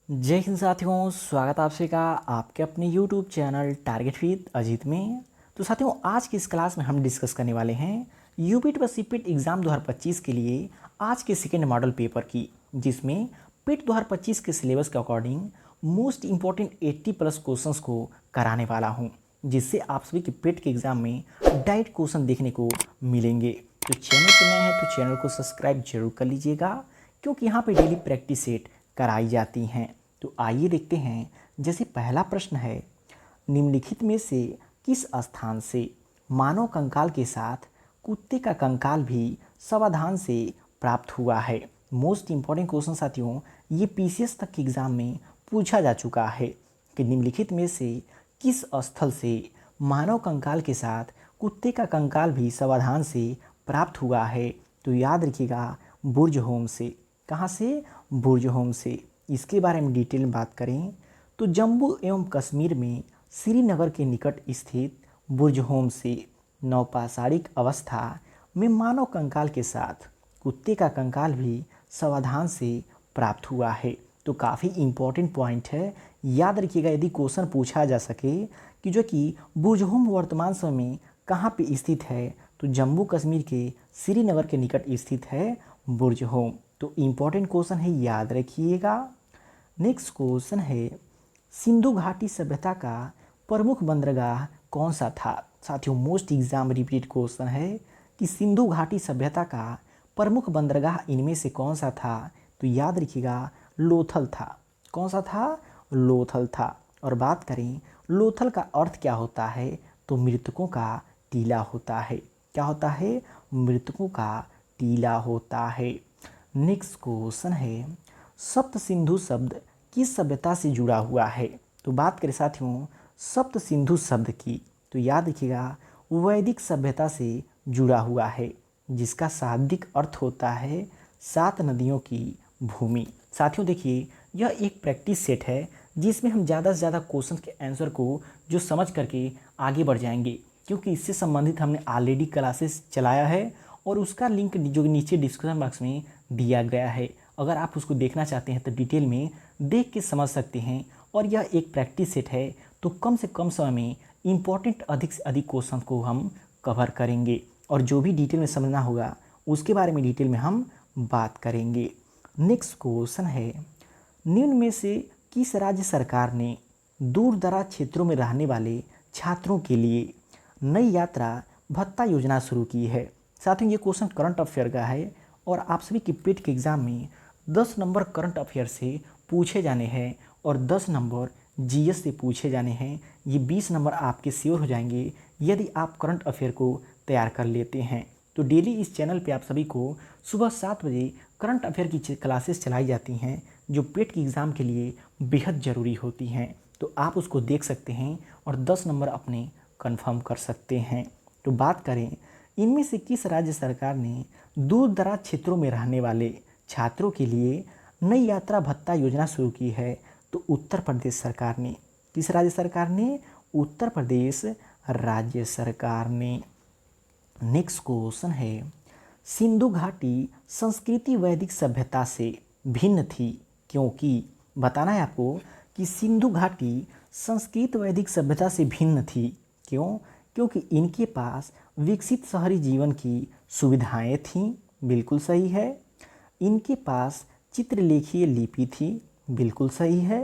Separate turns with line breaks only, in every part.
जय हिंद साथियों, स्वागत आप सभी का आपके अपने YouTube channel target with Ajit में। तो साथियों, आज की इस क्लास में हम डिस्कस करने वाले हैं यूपीट व सीपीट एग्ज़ाम 2025 के लिए आज के सेकेंड मॉडल पेपर की, जिसमें पीट 2025 के सिलेबस के अकॉर्डिंग मोस्ट इंपॉर्टेंट 80+ क्वेश्चंस को कराने वाला हूँ, जिससे आप सभी के पेट के एग्ज़ाम में डायरेक्ट क्वेश्चन देखने को मिलेंगे। तो चैनल पर नए हैं तो चैनल को सब्सक्राइब जरूर कर लीजिएगा, क्योंकि यहाँ पे डेली प्रैक्टिस सेट कराई जाती हैं। तो आइए देखते हैं। जैसे पहला प्रश्न है, निम्नलिखित में से किस स्थान से मानव कंकाल के साथ कुत्ते का कंकाल भी सावधान से प्राप्त हुआ है। मोस्ट इंपॉर्टेंट क्वेश्चन साथियों, ये पीसीएस तक के एग्जाम में पूछा जा चुका है कि निम्नलिखित में से किस स्थल से मानव कंकाल के साथ कुत्ते का कंकाल भी सावधान से प्राप्त हुआ है। तो याद रखिएगा, बुर्ज होम से। कहाँ से? बुर्ज होम से। इसके बारे में डिटेल में बात करें तो जम्मू एवं कश्मीर में श्रीनगर के निकट स्थित बुर्ज होम से नवपाषाणिक अवस्था में मानव कंकाल के साथ कुत्ते का कंकाल भी सावधान से प्राप्त हुआ है। तो काफ़ी इम्पोर्टेंट पॉइंट है, याद रखिएगा। यदि क्वेश्चन पूछा जा सके कि जो कि बुर्ज होम वर्तमान समय में कहाँ पे स्थित है, तो जम्मू कश्मीर के श्रीनगर के निकट स्थित है बुर्ज होम। तो इम्पोर्टेंट क्वेश्चन है, याद रखिएगा। नेक्स्ट क्वेश्चन है, सिंधु घाटी सभ्यता का प्रमुख बंदरगाह कौन सा था। साथियों, मोस्ट एग्जाम रिपीट क्वेश्चन है कि सिंधु घाटी सभ्यता का प्रमुख बंदरगाह इनमें से कौन सा था। तो याद रखिएगा, लोथल था। कौन सा था? लोथल था। और बात करें लोथल का अर्थ क्या होता है, तो मृतकों का टीला होता है। क्या होता है? मृतकों का टीला होता है। नेक्स्ट क्वेश्चन है, सप्त सिंधु शब्द किस सभ्यता से जुड़ा हुआ है। तो बात करें साथियों सप्त सिंधु शब्द की, तो याद रखिएगा वैदिक सभ्यता से जुड़ा हुआ है, जिसका शाब्दिक अर्थ होता है 7 नदियों की भूमि। साथियों देखिए, यह एक प्रैक्टिस सेट है जिसमें हम ज़्यादा से ज़्यादा क्वेश्चन के आंसर को जो समझ करके आगे बढ़ जाएंगे, क्योंकि इससे संबंधित हमने ऑलरेडी क्लासेस चलाया है और उसका लिंक जो नीचे डिस्क्रिप्शन बॉक्स में दिया गया है। अगर आप उसको देखना चाहते हैं तो डिटेल में देख के समझ सकते हैं। और यह एक प्रैक्टिस सेट है, तो कम से कम समय में इम्पॉर्टेंट अधिक से अधिक क्वेश्चन को हम कवर करेंगे, और जो भी डिटेल में समझना होगा उसके बारे में डिटेल में हम बात करेंगे। नेक्स्ट क्वेश्चन है, निम्न में से किस राज्य सरकार ने दूर दराज क्षेत्रों में रहने वाले छात्रों के लिए नई यात्रा भत्ता योजना शुरू की है। साथियों, ये क्वेश्चन करंट अफेयर का है और आप सभी की पेट के एग्जाम में 10 नंबर करंट अफेयर से पूछे जाने हैं और 10 नंबर जीएस से पूछे जाने हैं। ये 20 नंबर आपके श्योर हो जाएंगे यदि आप करंट अफेयर को तैयार कर लेते हैं। तो डेली इस चैनल पे आप सभी को सुबह 7 बजे करंट अफेयर की क्लासेस चलाई जाती हैं, जो पेट के एग्ज़ाम के लिए बेहद ज़रूरी होती हैं। तो आप उसको देख सकते हैं और 10 नंबर अपने कंफर्म कर सकते हैं। तो बात करें, इनमें से किस राज्य सरकार ने दूर दराज क्षेत्रों में रहने वाले छात्रों के लिए नई यात्रा भत्ता योजना शुरू की है। तो उत्तर प्रदेश सरकार ने। किस राज्य सरकार ने? उत्तर प्रदेश राज्य सरकार ने। नेक्स्ट क्वेश्चन है, सिंधु घाटी संस्कृति वैदिक सभ्यता से भिन्न थी क्योंकि। बताना है आपको कि सिंधु घाटी संस्कृत वैदिक सभ्यता से भिन्न थी। क्यों? क्योंकि इनके पास विकसित शहरी जीवन की सुविधाएं थीं। बिल्कुल सही है। इनके पास चित्रलेखीय लिपि थी। बिल्कुल सही है।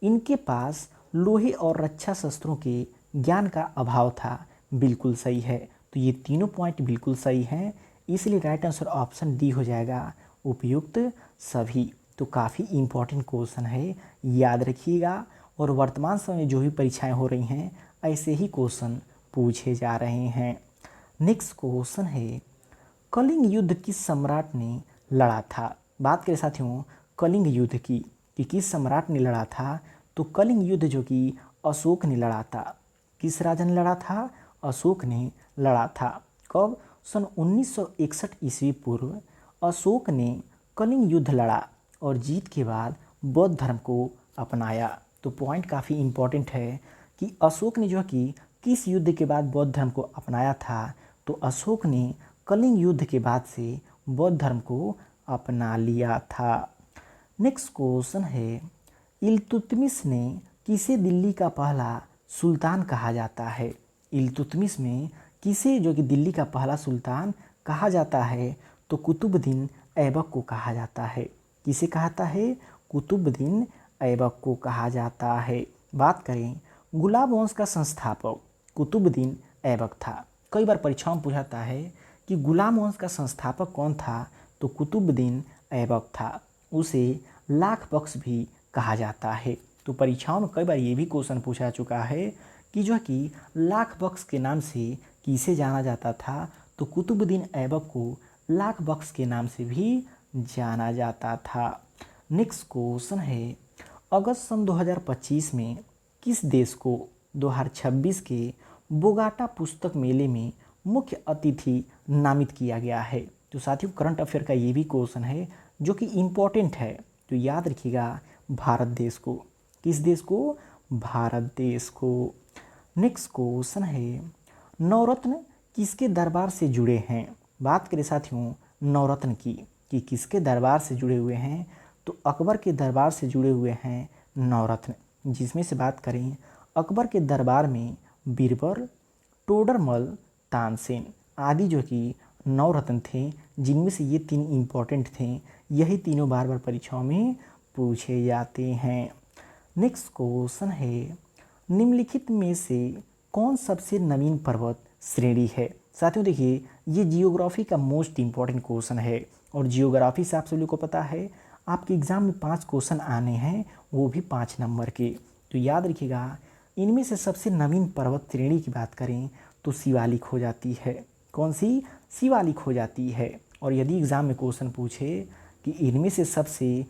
इनके पास लोहे और रक्षा शस्त्रों के ज्ञान का अभाव था। बिल्कुल सही है। तो ये तीनों पॉइंट बिल्कुल सही हैं, इसलिए राइट आंसर ऑप्शन डी हो जाएगा, उपयुक्त सभी। तो काफ़ी इम्पोर्टेंट क्वेश्चन है, याद रखिएगा। और वर्तमान समय में जो भी परीक्षाएं हो रही हैं ऐसे ही क्वेश्चन पूछे जा रहे हैं। नेक्स्ट क्वेश्चन है, कलिंग युद्ध किस सम्राट ने लड़ा था। बात करें साथियों कलिंग युद्ध की कि किस सम्राट ने लड़ा था, तो कलिंग युद्ध जो कि अशोक ने लड़ा था। किस राजा ने लड़ा था? अशोक ने लड़ा था। कब? सन 1961 ईस्वी पूर्व अशोक ने कलिंग युद्ध लड़ा और जीत के बाद बौद्ध धर्म को अपनाया। तो पॉइंट काफ़ी इम्पोर्टेंट है कि अशोक ने जो कि किस युद्ध के बाद बौद्ध धर्म को अपनाया था, तो अशोक ने कलिंग युद्ध के बाद से बौद्ध धर्म को अपना लिया था। नेक्स्ट क्वेश्चन है, इल्तुतमिश ने किसे दिल्ली का पहला सुल्तान कहा जाता है? इल्तुतमिश में किसे जो कि दिल्ली का पहला सुल्तान कहा जाता है? तो कुतुबुद्दीन ऐबक को कहा जाता है। किसे कहता है? कुतुबुद्दीन ऐबक को कहा जाता है। बात करें गुलाब वंश का संस्थापक कुतुबुद्दीन ऐबक था। कई बार परीक्षाओं में पूछाता है कि गुलाम वंश का संस्थापक कौन था? तो कुतुबुद्दीन ऐबक था। उसे लाख बख्श भी कहा जाता है। तो परीक्षाओं में कई बार ये भी क्वेश्चन पूछा चुका है कि जो कि लाख बख्श के नाम से किसे जाना जाता था? तो कुतुबुद्दीन ऐबक को लाख बख्श के नाम से भी जाना जाता था। नेक्स्ट क्वेश्चन है, अगस्त सन 2025 में किस देश को 2026 के बोगाटा पुस्तक मेले में मुख्य अतिथि नामित किया गया है? तो साथियों करंट अफेयर का ये भी क्वेश्चन है जो कि इम्पोर्टेंट है, तो याद रखिएगा भारत देश को। किस देश को? भारत देश को। नेक्स्ट क्वेश्चन है, नवरत्न किसके दरबार से जुड़े हैं? बात करें साथियों नवरत्न की कि किसके दरबार से जुड़े हुए हैं? तो अकबर के दरबार से जुड़े हुए हैं नवरत्न, जिसमें से बात करें अकबर के दरबार में बीरबल, टोडरमल, तानसेन आदि जो कि नवरत्न थे, जिनमें से ये तीन इम्पोर्टेंट थे। यही तीनों बार बार परीक्षाओं में पूछे जाते हैं। नेक्स्ट क्वेश्चन है, निम्नलिखित में से कौन सबसे नवीन पर्वत श्रेणी है? साथियों देखिए ये जियोग्राफी का मोस्ट इम्पॉर्टेंट क्वेश्चन है और जियोग्राफी से आप सभी को पता है आपके एग्जाम में 5 क्वेश्चन आने हैं, वो भी 5 नंबर के। तो याद रखिएगा इनमें से सबसे नवीन पर्वत श्रेणी की बात करें तो शिवालिक हो जाती है। कौन सी? शिवालिक हो जाती है। और यदि एग्जाम में क्वेश्चन पूछे कि इनमें से सबसे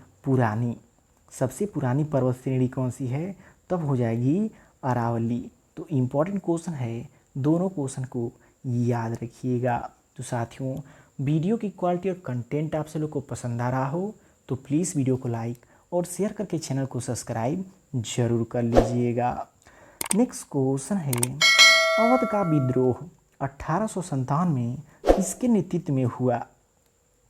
पुरानी पर्वत श्रेणी कौन सी है, तब हो जाएगी अरावली। तो इम्पॉर्टेंट क्वेश्चन है, दोनों क्वेश्चन को याद रखिएगा। तो साथियों वीडियो की क्वालिटी और कंटेंट आप लोग को पसंद आ रहा हो तो प्लीज़ वीडियो को लाइक और शेयर करके चैनल को सब्सक्राइब जरूर कर लीजिएगा। नेक्स्ट क्वेश्चन है, अवध का विद्रोह 1857 में किसके नेतृत्व में हुआ?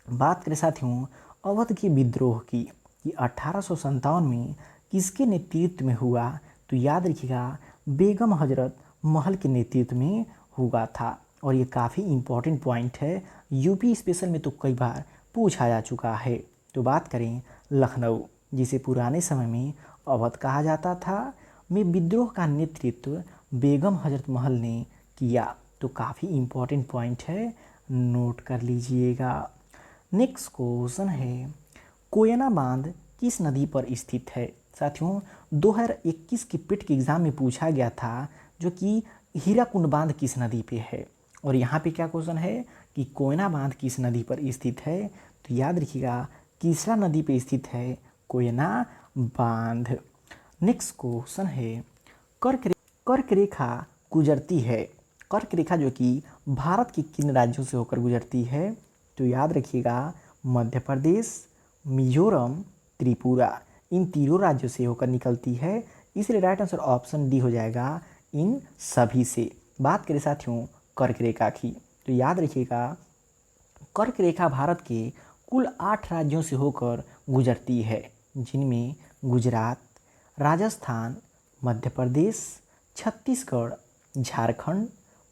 बात करें साथियों अवध के विद्रोह की कि 1857 में किसके नेतृत्व में हुआ? तो याद रखिएगा बेगम हजरत महल के नेतृत्व में हुआ था। और ये काफ़ी इम्पोर्टेंट पॉइंट है, यूपी स्पेशल में तो कई बार पूछा जा चुका है। तो बात करें लखनऊ, जिसे पुराने समय में अवध कहा जाता था, में विद्रोह का नेतृत्व बेगम हजरत महल ने किया। तो काफ़ी इम्पोर्टेंट पॉइंट है, नोट कर लीजिएगा। नेक्स्ट क्वेश्चन है, कोयना बांध किस नदी पर स्थित है? साथियों 2021 के पिट के एग्जाम में पूछा गया था जो कि हीराकुंड बांध किस नदी पे है, और यहाँ पे क्या क्वेश्चन है कि कोयना बांध किस नदी पर स्थित है? तो याद रखिएगा किसरा नदी पे स्थित है कोयना बांध। नेक्स्ट क्वेश्चन है, कर्क रेखा गुजरती है, कर्क रेखा जो कि भारत के किन राज्यों से होकर गुजरती है? तो याद रखिएगा मध्य प्रदेश, मिजोरम, त्रिपुरा, इन तीनों राज्यों से होकर निकलती है। इसलिए राइट आंसर ऑप्शन डी हो जाएगा इन सभी से। बात करें साथियों कर्क रेखा की तो याद रखिएगा कर्क रेखा भारत के कुल 8 राज्यों से होकर गुजरती है, जिनमें गुजरात, राजस्थान, मध्य प्रदेश, छत्तीसगढ़, झारखंड,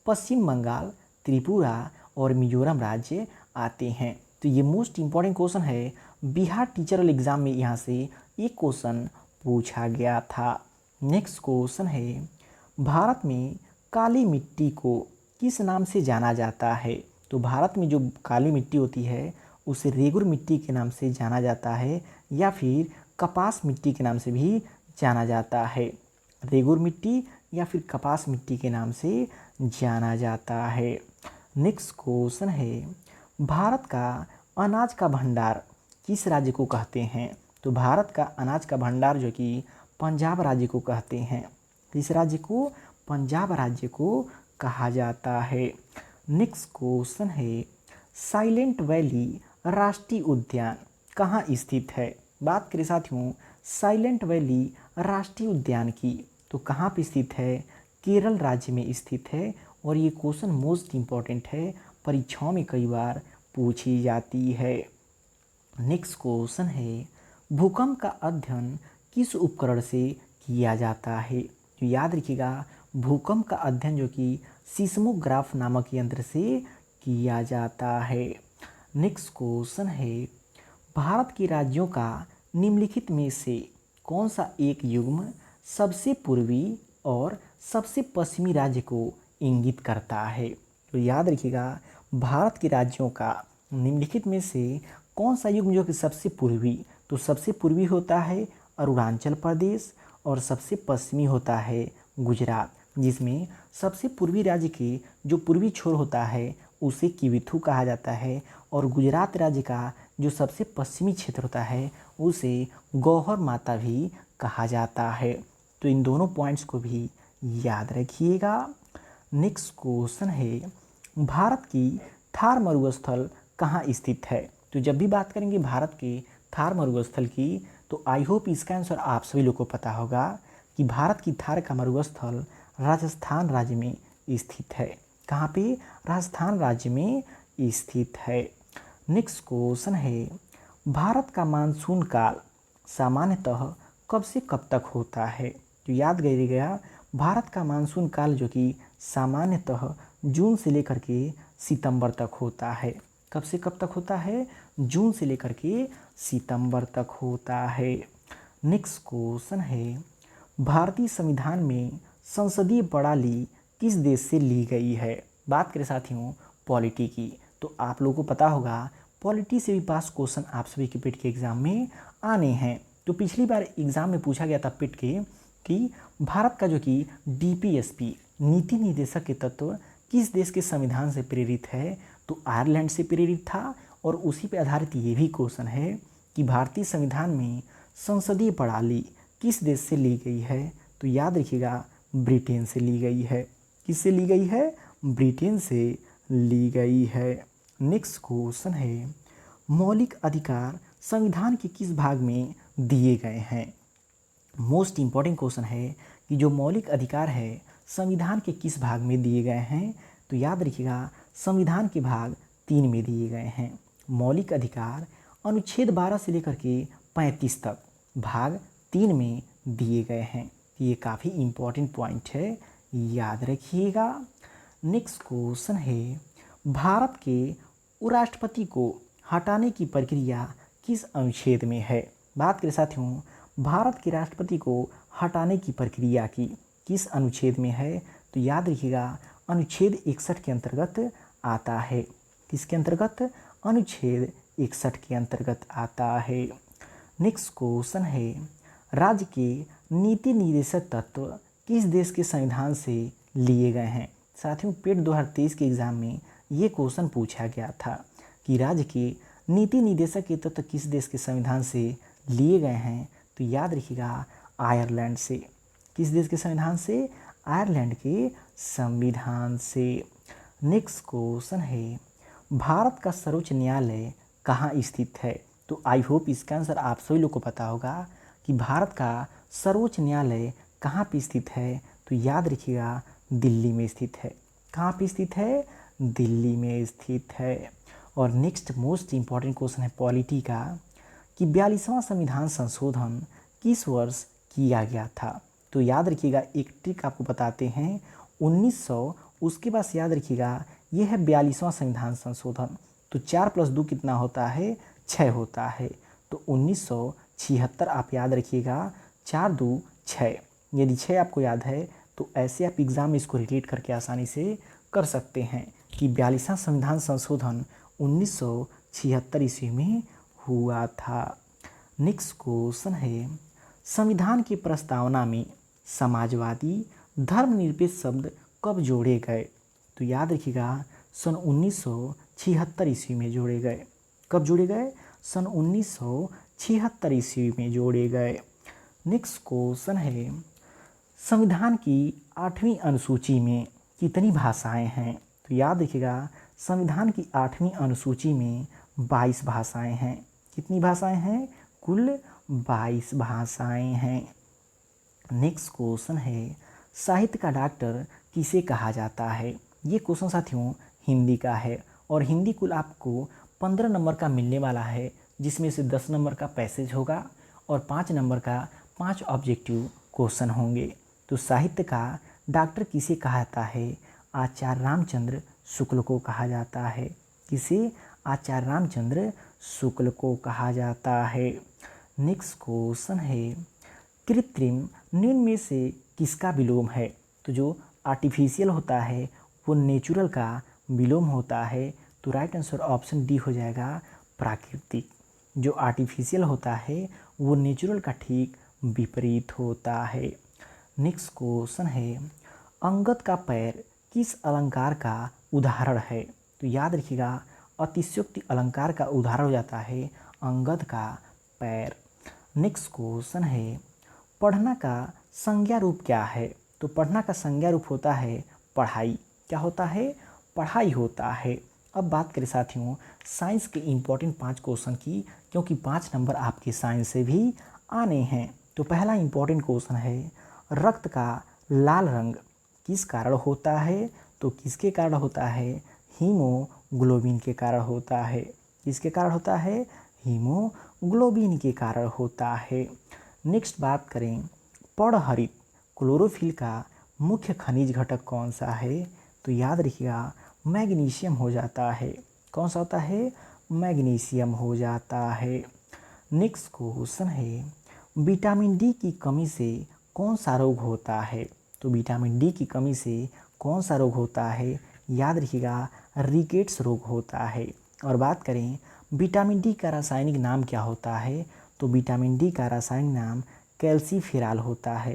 पश्चिम बंगाल, त्रिपुरा और मिजोरम राज्य आते हैं। तो ये मोस्ट इम्पॉर्टेंट क्वेश्चन है, बिहार टीचरल एग्जाम में यहाँ से एक क्वेश्चन पूछा गया था। नेक्स्ट क्वेश्चन है, भारत में काली मिट्टी को किस नाम से जाना जाता है? तो भारत में जो काली मिट्टी होती है उसे रेगुर मिट्टी के नाम से जाना जाता है या फिर कपास मिट्टी के नाम से भी जाना जाता है। रेगुर मिट्टी या फिर कपास मिट्टी के नाम से जाना जाता है। नेक्स्ट क्वेश्चन है, भारत का अनाज का भंडार किस राज्य को कहते हैं? तो भारत का अनाज का भंडार जो कि पंजाब राज्य को कहते हैं। किस राज्य को? पंजाब राज्य को कहा जाता है। नेक्स्ट क्वेश्चन है, साइलेंट वैली राष्ट्रीय उद्यान कहाँ स्थित है? बात करें साथियों साइलेंट वैली राष्ट्रीय उद्यान की तो कहाँ पे स्थित है? केरल राज्य में स्थित है। और ये क्वेश्चन मोस्ट इम्पॉर्टेंट है, परीक्षाओं में कई बार पूछी जाती है। नेक्स्ट क्वेश्चन है, भूकंप का अध्ययन किस उपकरण से किया जाता है? तो याद रखिएगा, भूकंप का अध्ययन जो कि सीस्मोग्राफ नामक यंत्र से किया जाता है। नेक्स्ट क्वेश्चन है, भारत के राज्यों का निम्नलिखित में से कौन सा एक युग्म सबसे पूर्वी और सबसे पश्चिमी राज्य को इंगित करता है? तो याद रखिएगा, भारत के राज्यों का निम्नलिखित में से कौन सा युग्म जो कि सबसे पूर्वी, तो सबसे पूर्वी होता है अरुणाचल प्रदेश और सबसे पश्चिमी होता है गुजरात, जिसमें सबसे पूर्वी राज्य के जो पूर्वी छोर होता है उसे किविथु कहा जाता है और गुजरात राज्य का जो सबसे पश्चिमी क्षेत्र होता है उसे गौहर माता भी कहा जाता है। तो इन दोनों पॉइंट्स को भी याद रखिएगा। नेक्स्ट क्वेश्चन है, भारत की थार मरुस्थल कहाँ स्थित है? तो जब भी बात करेंगे भारत के थार मरुस्थल की, तो आई होप इसका आंसर आप सभी लोग को पता होगा कि भारत की थार का मरुस्थल राजस्थान राज्य में स्थित है। कहाँ पे? राजस्थान राज्य में स्थित है। नेक्स्ट क्वेश्चन है, भारत का मानसून काल सामान्यतः कब से कब तक होता है? तो याद करिएगा, भारत का मानसून काल जो कि सामान्यतः जून से लेकर के सितंबर तक होता है। कब से कब तक होता है? जून से लेकर के सितंबर तक होता है। नेक्स्ट क्वेश्चन है, भारतीय संविधान में संसदीय प्रणाली किस देश से ली गई है? बात करें साथियों पॉलिटी की, तो आप लोगों को पता होगा पॉलिटी से भी पास क्वेश्चन आप सभी के पिट के एग्जाम में आने हैं। तो पिछली बार एग्जाम में पूछा गया था पिट के कि भारत का जो कि डीपीएसपी नीति निर्देशक के तत्व किस देश के संविधान से प्रेरित है? तो आयरलैंड से प्रेरित था। और उसी पर आधारित ये भी क्वेश्चन है कि भारतीय संविधान में संसदीय प्रणाली किस देश से ली गई है? तो याद रखिएगा, ब्रिटेन से ली गई है। किससे ली गई है? ब्रिटेन से ली गई है। नेक्स्ट क्वेश्चन है, मौलिक अधिकार संविधान के किस भाग में दिए गए हैं? मोस्ट इम्पॉर्टेंट क्वेश्चन है कि जो मौलिक अधिकार है संविधान के किस भाग में दिए गए हैं? तो याद रखिएगा, संविधान के भाग 3 में दिए गए हैं। मौलिक अधिकार अनुच्छेद 12 से लेकर के 35 तक भाग 3 में दिए गए हैं। ये काफ़ी इम्पॉर्टेंट पॉइंट है, याद रखिएगा। नेक्स्ट क्वेश्चन है, भारत के उपराष्ट्रपति को हटाने की प्रक्रिया किस अनुच्छेद में है? बात करें साथियों भारत के राष्ट्रपति को हटाने की प्रक्रिया की किस अनुच्छेद में है? तो याद रखिएगा, अनुच्छेद 61 के अंतर्गत आता है। किसके अंतर्गत? अनुच्छेद 61 के अंतर्गत आता है। नेक्स्ट क्वेश्चन है, राज्य के नीति निर्देशक तत्व किस देश के संविधान से लिए गए हैं? साथियों पेट 2023 के एग्जाम में ये क्वेश्चन पूछा गया था कि राज्य के नीति निर्देशक के तत्व किस देश के संविधान से लिए गए हैं? तो याद रखिएगा, आयरलैंड से। किस देश के संविधान से? आयरलैंड के संविधान से। नेक्स्ट क्वेश्चन है, भारत का सर्वोच्च न्यायालय कहाँ स्थित है? तो आई होप इसका आंसर आप सभी लोग को पता होगा कि भारत का सर्वोच्च न्यायालय कहाँ पे स्थित है? तो याद रखिएगा, दिल्ली में स्थित है। कहाँ पे स्थित है? दिल्ली में स्थित है। और नेक्स्ट मोस्ट इम्पॉर्टेंट क्वेश्चन है पॉलिटी का कि 42वां संविधान संशोधन किस वर्ष किया गया था? तो याद रखिएगा, एक ट्रिक आपको बताते हैं, 1900, उसके बाद याद रखिएगा ये है 42वां संविधान संशोधन। तो 4+2 कितना होता है? 6 होता है। तो 1976 आप याद रखिएगा, 4×2 6। यदि 6 आपको याद है तो ऐसे आप एग्ज़ाम में इसको रिलेट करके आसानी से कर सकते हैं कि 42वां संविधान संशोधन 1976 ईस्वी में हुआ था। नेक्स्ट क्वेश्चन है, संविधान की प्रस्तावना में समाजवादी धर्मनिरपेक्ष शब्द कब जोड़े गए? तो याद रखिएगा, सन 1976 ईस्वी में जोड़े गए। कब जोड़े गए? सन 1976 ईस्वी में जोड़े गए। नेक्स्ट क्वेश्चन है, संविधान की 8वीं अनुसूची में कितनी भाषाएं हैं? तो याद रखिएगा, संविधान की 8वीं अनुसूची में 22 भाषाएं हैं। कितनी भाषाएं हैं? कुल 22 भाषाएं हैं। नेक्स्ट क्वेश्चन है, साहित्य का डॉक्टर किसे कहा जाता है? ये क्वेश्चन साथियों हिंदी का है और हिंदी कुल आपको 15 नंबर का मिलने वाला है, जिसमें से 10 नंबर का पैसेज होगा और 5 नंबर का 5 ऑब्जेक्टिव क्वेश्चन होंगे। तो साहित्य का डॉक्टर किसे कहा जाता है? आचार्य रामचंद्र शुक्ल को कहा जाता है। किसे? आचार्य रामचंद्र शुक्ल को कहा जाता है। नेक्स्ट क्वेश्चन है, कृत्रिम निम्न में से किसका विलोम है? तो जो आर्टिफिशियल होता है वो नेचुरल का विलोम होता है। तो राइट आंसर ऑप्शन डी हो जाएगा, प्राकृतिक। जो आर्टिफिशियल होता है वो नेचुरल का ठीक विपरीत होता है। नेक्स्ट क्वेश्चन है, अंगद का पैर किस अलंकार का उदाहरण है? तो याद रखिएगा, अतिशयोक्ति अलंकार का उदाहरण हो जाता है अंगद का पैर। नेक्स्ट क्वेश्चन है, पढ़ना का संज्ञा रूप क्या है? तो पढ़ना का संज्ञा रूप होता है पढ़ाई। क्या होता है? पढ़ाई होता है। अब बात करें साथियों साइंस के इम्पोर्टेंट 5 क्वेश्चन की, क्योंकि 5 नंबर आपके साइंस से भी आने हैं। तो पहला इम्पोर्टेंट क्वेश्चन है, रक्त का लाल रंग किस कारण होता है? तो किसके कारण होता है? हीमोग्लोबिन के कारण होता है। किसके कारण होता है? हीमोग्लोबिन के कारण होता है। नेक्स्ट बात करें, पर्णहरित क्लोरोफिल का मुख्य खनिज घटक कौन सा है? तो याद रखिएगा, मैग्नीशियम हो जाता है। कौन सा होता है? मैग्नीशियम हो जाता है। नेक्स्ट क्वेश्चन है, विटामिन डी की कमी से कौन सा रोग होता है? तो विटामिन डी की कमी से कौन सा रोग होता है? याद रखिएगा, रिकेट्स रोग होता है। और बात करें विटामिन डी का रासायनिक नाम क्या होता है? तो विटामिन डी का रासायनिक नाम कैल्सीफेरॉल होता है।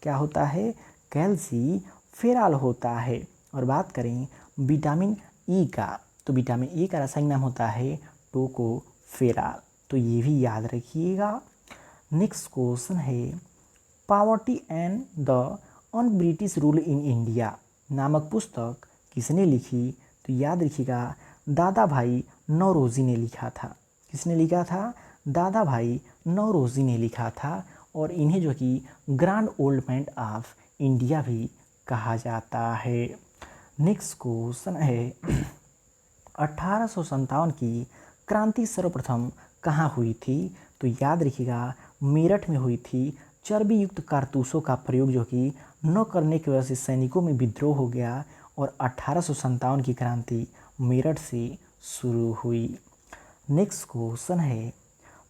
क्या होता है? कैल्सीफेरॉल होता है। और बात करें विटामिन ई का, तो विटामिन ई का रासायनिक नाम होता है टोकोफेरॉल। तो ये भी याद रखिएगा। नेक्स्ट क्वेश्चन है, poverty and the on British rule in India नामक पुस्तक किसने लिखी? तो याद रखिएगा, दादा भाई नौरोजी ने लिखा था। किसने लिखा था? दादा भाई नौरोजी ने लिखा था। और इन्हें जो कि grand old man of India भी कहा जाता है। नेक्स्ट क्वेश्चन है, 1857 की क्रांति सर्वप्रथम कहाँ हुई थी? तो याद रखिएगा, मेरठ में हुई थी। चर्बी युक्त कारतूसों का प्रयोग जो कि न करने की वजह से सैनिकों में विद्रोह हो गया और 1857 की क्रांति मेरठ से शुरू हुई। नेक्स्ट क्वेश्चन है,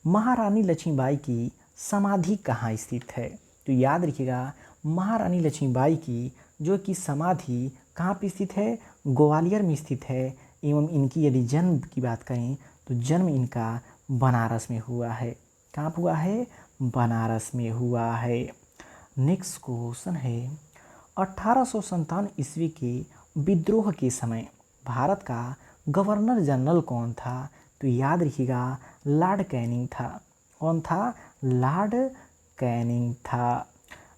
महारानी लक्ष्मीबाई की समाधि कहाँ स्थित है? तो याद रखिएगा, महारानी लक्ष्मीबाई की जो कि समाधि कहाँ पे स्थित है? ग्वालियर में स्थित है। एवं इनकी यदि जन्म की बात करें तो जन्म इनका बनारस में हुआ है। कहाँ हुआ है? बनारस में हुआ है। नेक्स्ट क्वेश्चन है, 1857 ईस्वी के विद्रोह के समय भारत का गवर्नर जनरल कौन था? तो याद रखिएगा, लॉर्ड कैनिंग था। कौन था? लॉर्ड कैनिंग था।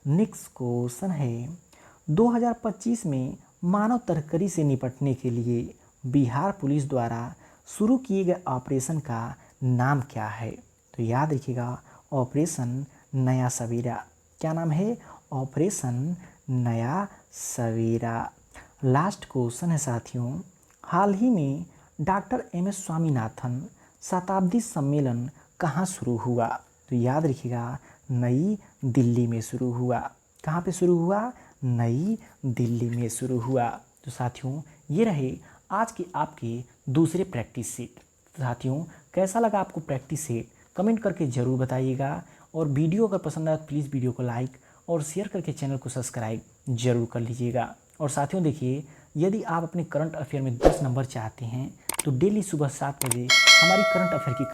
नेक्स्ट क्वेश्चन है, 2025 में मानव तस्करी से निपटने के लिए बिहार पुलिस द्वारा शुरू किए गए ऑपरेशन का नाम क्या है? तो याद रखिएगा, ऑपरेशन नया सवेरा। क्या नाम है? ऑपरेशन नया सवेरा। लास्ट क्वेश्चन है साथियों, हाल ही में डॉक्टर एम.एस. स्वामीनाथन शताब्दी सम्मेलन कहाँ शुरू हुआ? तो याद रखिएगा, नई दिल्ली में शुरू हुआ। कहाँ पे शुरू हुआ? नई दिल्ली में शुरू हुआ। तो साथियों ये रहे आज के आपके दूसरे प्रैक्टिस सेट। तो साथियों कैसा लगा आपको प्रैक्टिस सेट? कमेंट करके ज़रूर बताइएगा। और वीडियो अगर पसंद आए तो प्लीज़ वीडियो को लाइक और शेयर करके चैनल को सब्सक्राइब जरूर कर लीजिएगा। और साथियों देखिए, यदि आप अपने करंट अफेयर में 10 नंबर चाहते हैं तो डेली सुबह 7 बजे हमारी करंट अफेयर की